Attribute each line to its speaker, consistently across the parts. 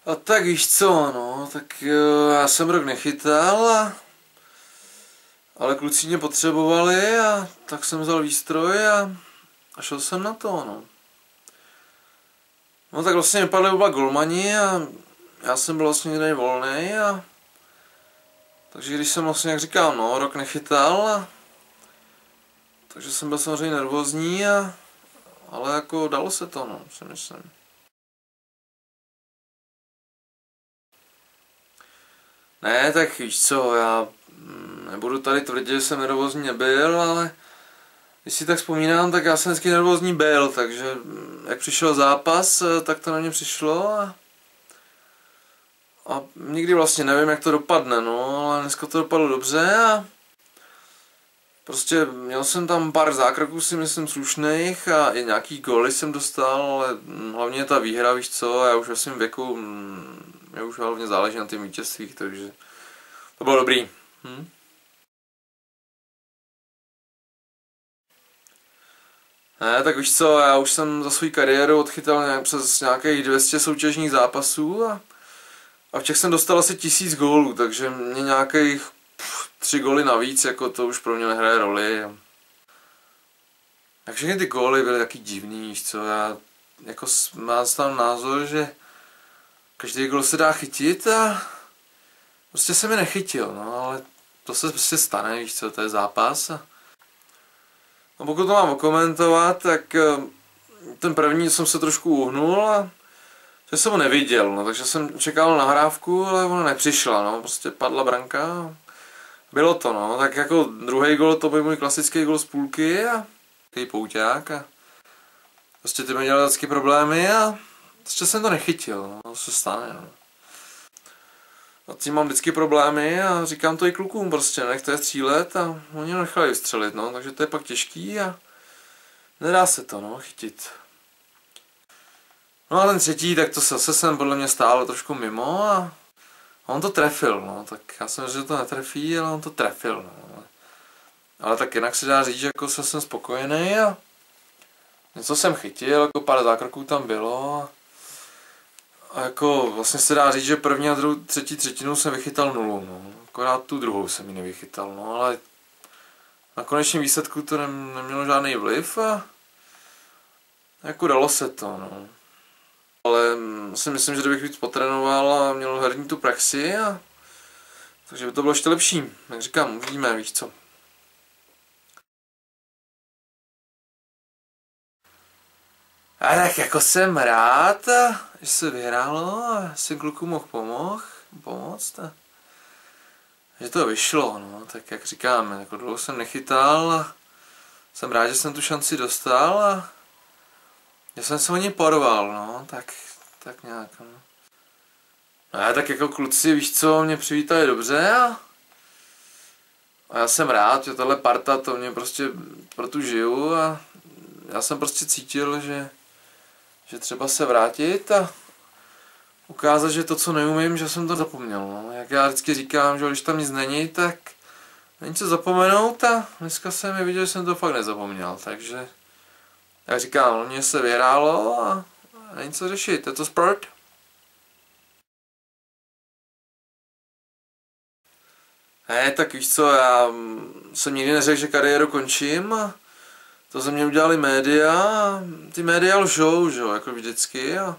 Speaker 1: A tak víš co, no, tak já jsem rok nechytal, ale kluci mě potřebovali a tak jsem vzal výstroj a šel jsem na to, no. No tak vlastně vypadli oba golmani a já jsem byl vlastně někde volnej takže když jsem vlastně, jak říkám, no, rok nechytal takže jsem byl samozřejmě nervózní ale jako dalo se to, no, si myslím. Ne, tak víš co, já nebudu tady tvrdit, že jsem nervózní nebyl, ale když si tak vzpomínám, tak já jsem vždycky nervózní byl, takže jak přišel zápas, tak to na mě přišlo a nikdy vlastně nevím, jak to dopadne, no, ale dneska to dopadlo dobře a prostě měl jsem tam pár zákroků, si myslím, slušných a i nějaký góly jsem dostal, ale hlavně ta výhra, víš co, já už ve svém věku, mě už hlavně záleží na těch vítězstvích, takže to bylo dobrý. Ne, tak víš co, já už jsem za svou kariéru odchytal přes nějakých 200 soutěžních zápasů a v těch jsem dostal asi 1000 gólů, takže mě nějakých 3 góly navíc, jako to už pro mě nehraje roli. Tak všechny ty góly byly taky divný, víš co, já jako mám tam názor, že každý gól se dá chytit a prostě se mi nechytil, no, ale to se prostě stane, víš co, to je zápas no pokud to mám okomentovat, tak ten první jsem se trošku uhnul a že jsem ho neviděl, no, takže jsem čekal nahrávku, ale ona nepřišla, no, prostě padla branka. Bylo to, no, tak jako druhý gol to byl můj klasický gol z půlky a takový pouťák a prostě ty mi dělali vždycky problémy a ještě jsem to nechytil, no, to se stane, no. A tím mám vždycky problémy a říkám to i klukům prostě, nechte je střílet a oni nechali vystřelit, no, takže to je pak těžký a nedá se to, no, chytit. No a ten třetí, tak to zase jsem podle mě stálo trošku mimo a on to trefil, no, tak já jsem říkal, že to netrefí, ale on to trefil, no. Ale tak jinak se dá říct, že jako jsem spokojený a něco jsem chytil, jako pár zákroků tam bylo a jako vlastně se dá říct, že první a třetí třetinu jsem vychytal 0, no. Akorát tu druhou jsem ji nevychytal, no, ale na konečném výsledku to nemělo žádný vliv a jako dalo se to, no. Ale si myslím, že kdybych víc potrénoval a měl herní tu praxi takže by to bylo ještě lepší. Jak říkám, uvidíme, víš co. A tak jako jsem rád, že se vyhrálo a jsem klukům mohl pomoct že to vyšlo, no, tak jak říkám, jako dlouho jsem nechytal a jsem rád, že jsem tu šanci dostal a já jsem se o ní porval, no, tak nějak, no. No tak jako kluci, víš co, mě přivítali dobře a já jsem rád, že tahle parta, to mě prostě pro tu žiju a já jsem prostě cítil, že třeba se vrátit a ukázat, že to, co neumím, že jsem to zapomněl, no. Jak já vždycky říkám, že když tam nic není, tak není co zapomenout a dneska jsem je viděl, že jsem to fakt nezapomněl, takže jak říkám, mě se vyhrálo a není co řešit, je to sport. Ne, tak víš co, já jsem nikdy neřekl, že kariéru končím a to ze mě udělali média a ty média lžou, že jo, jako vždycky a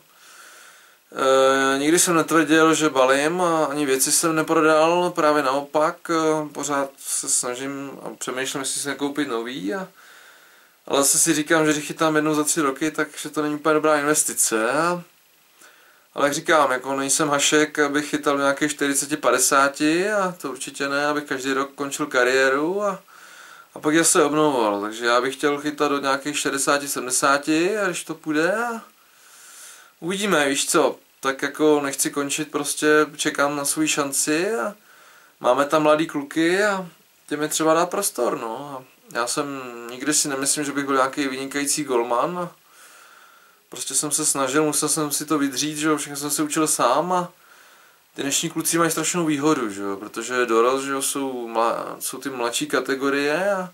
Speaker 1: nikdy jsem netvrdil, že balím a ani věci jsem neprodal, právě naopak, pořád se snažím a přemýšlím, jestli si nekoupit nový ale zase si říkám, že když chytám jednou za 3 roky, takže to není úplně dobrá investice. Ale jak říkám, jako nejsem hašek, abych chytal nějakých 40-50 a to určitě ne, abych každý rok končil kariéru a pak já se obnovoval. Takže já bych chtěl chytat do nějakých 60-70 a když to půjde uvidíme, víš co. Tak jako nechci končit, prostě čekám na svou šanci a máme tam mladý kluky a těm je třeba dát prostor, no. A já jsem nikdy si nemyslím, že bych byl nějaký vynikající golman a prostě jsem se snažil, musel jsem si to vydřít, že jo, všechno jsem se učil sám a ty dnešní kluci mají strašnou výhodu, že jo, protože dorost, že jo, jsou ty mladší kategorie a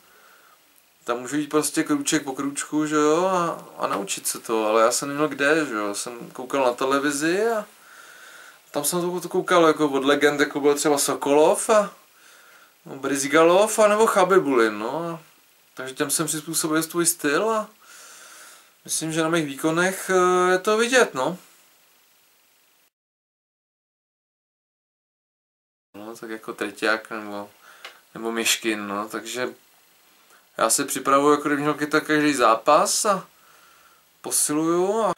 Speaker 1: tam můžu jít prostě krůček po krůčku, že jo, a naučit se to, ale já jsem neměl kde, že jo, jsem koukal na televizi tam jsem to koukal jako od legend, jako byl třeba Sokolov a Brizgalov a nebo Chabibulin, no. Takže těm jsem přizpůsobil svůj styl a myslím, že na mých výkonech je to vidět, no. No, tak jako Treťák nebo Myškin, no, takže já se připravuju jako kdyby tak každý zápas a posiluju a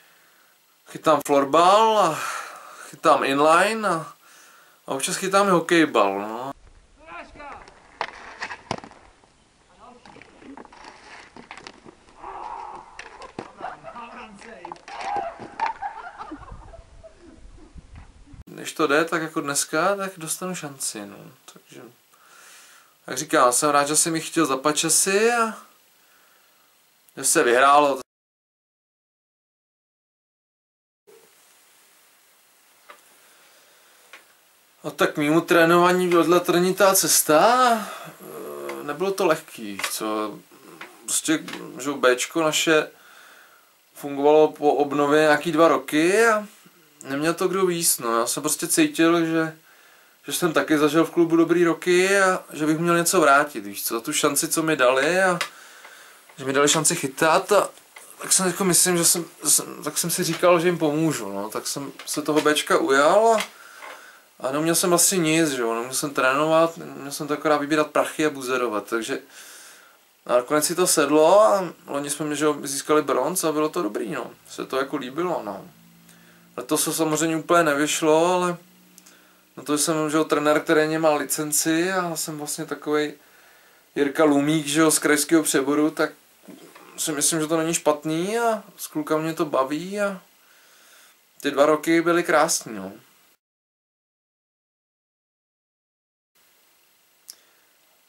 Speaker 1: chytám florbal a chytám inline a občas chytám i hokejbal, no. Když to jde, tak jako dneska, tak dostanu šanci, no. Takže, jak říkám, jsem rád, že jsem mi chtěl zapat časy a že se vyhrálo. No tak mýmu trénování vedla trnitá cesta, nebylo to lehký, co prostě, že Bčko naše fungovalo po obnově nějaký 2 roky a neměl to kdo víc, no. Já jsem prostě cítil, že jsem taky zažil v klubu dobrý roky a že bych měl něco vrátit, víš co, za tu šanci, co mi dali a že mi dali šanci chytat a tak jsem jako myslím, že tak jsem si říkal, že jim pomůžu, no. Tak jsem se toho Bčka ujal a neměl jsem asi nic, že jo, neměl jsem trénovat, měl jsem to akorát vybírat prachy a buzerovat, takže a nakonec si to sedlo a loni jsme že získali bronz a bylo to dobrý, no. Se to jako líbilo, no. Letos to samozřejmě úplně nevyšlo, ale no to jsem, že jo, trenér, který nemá licenci a jsem vlastně takovej Jirka Lumík, že jo, z krajského přeboru, tak si myslím, že to není špatný a s klukami mě to baví a ty 2 roky byly krásný, no.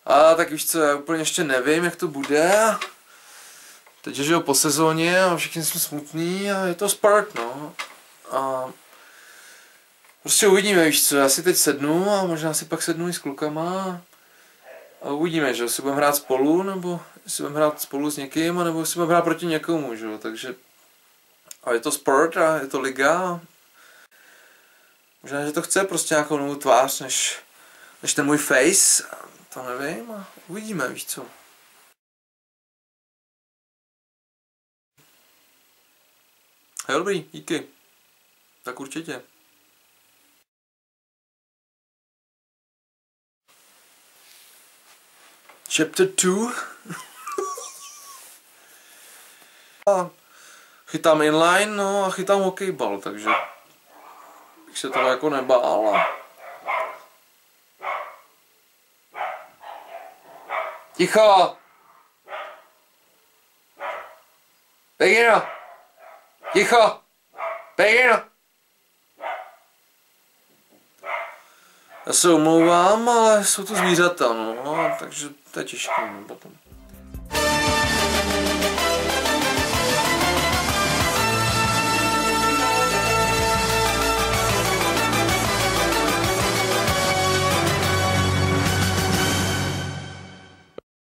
Speaker 1: A tak víš co, já úplně ještě nevím, jak to bude. Teď je, že jo, po sezóně a všichni jsme smutní a je to sport, no. A prostě uvidíme, víš co, já si teď sednu a možná si pak sednu i s klukama a uvidíme, že si budeme hrát spolu, nebo si budeme hrát spolu s někým, nebo si budeme hrát proti někomu, že jo, takže a je to sport a je to liga. Možná, že to chce prostě nějakou novou tvář, než ten můj face, to nevím a uvidíme, víš co. Je dobrý, díky. Tak určitě. Chapter 2. A chytám inline, no a chytám hokejbal, takže bych se toho jako nebál. Ticho! Pegino! Ticho! Pegino! Já se omlouvám, ale jsou to zvířata, no, takže to je těžké potom.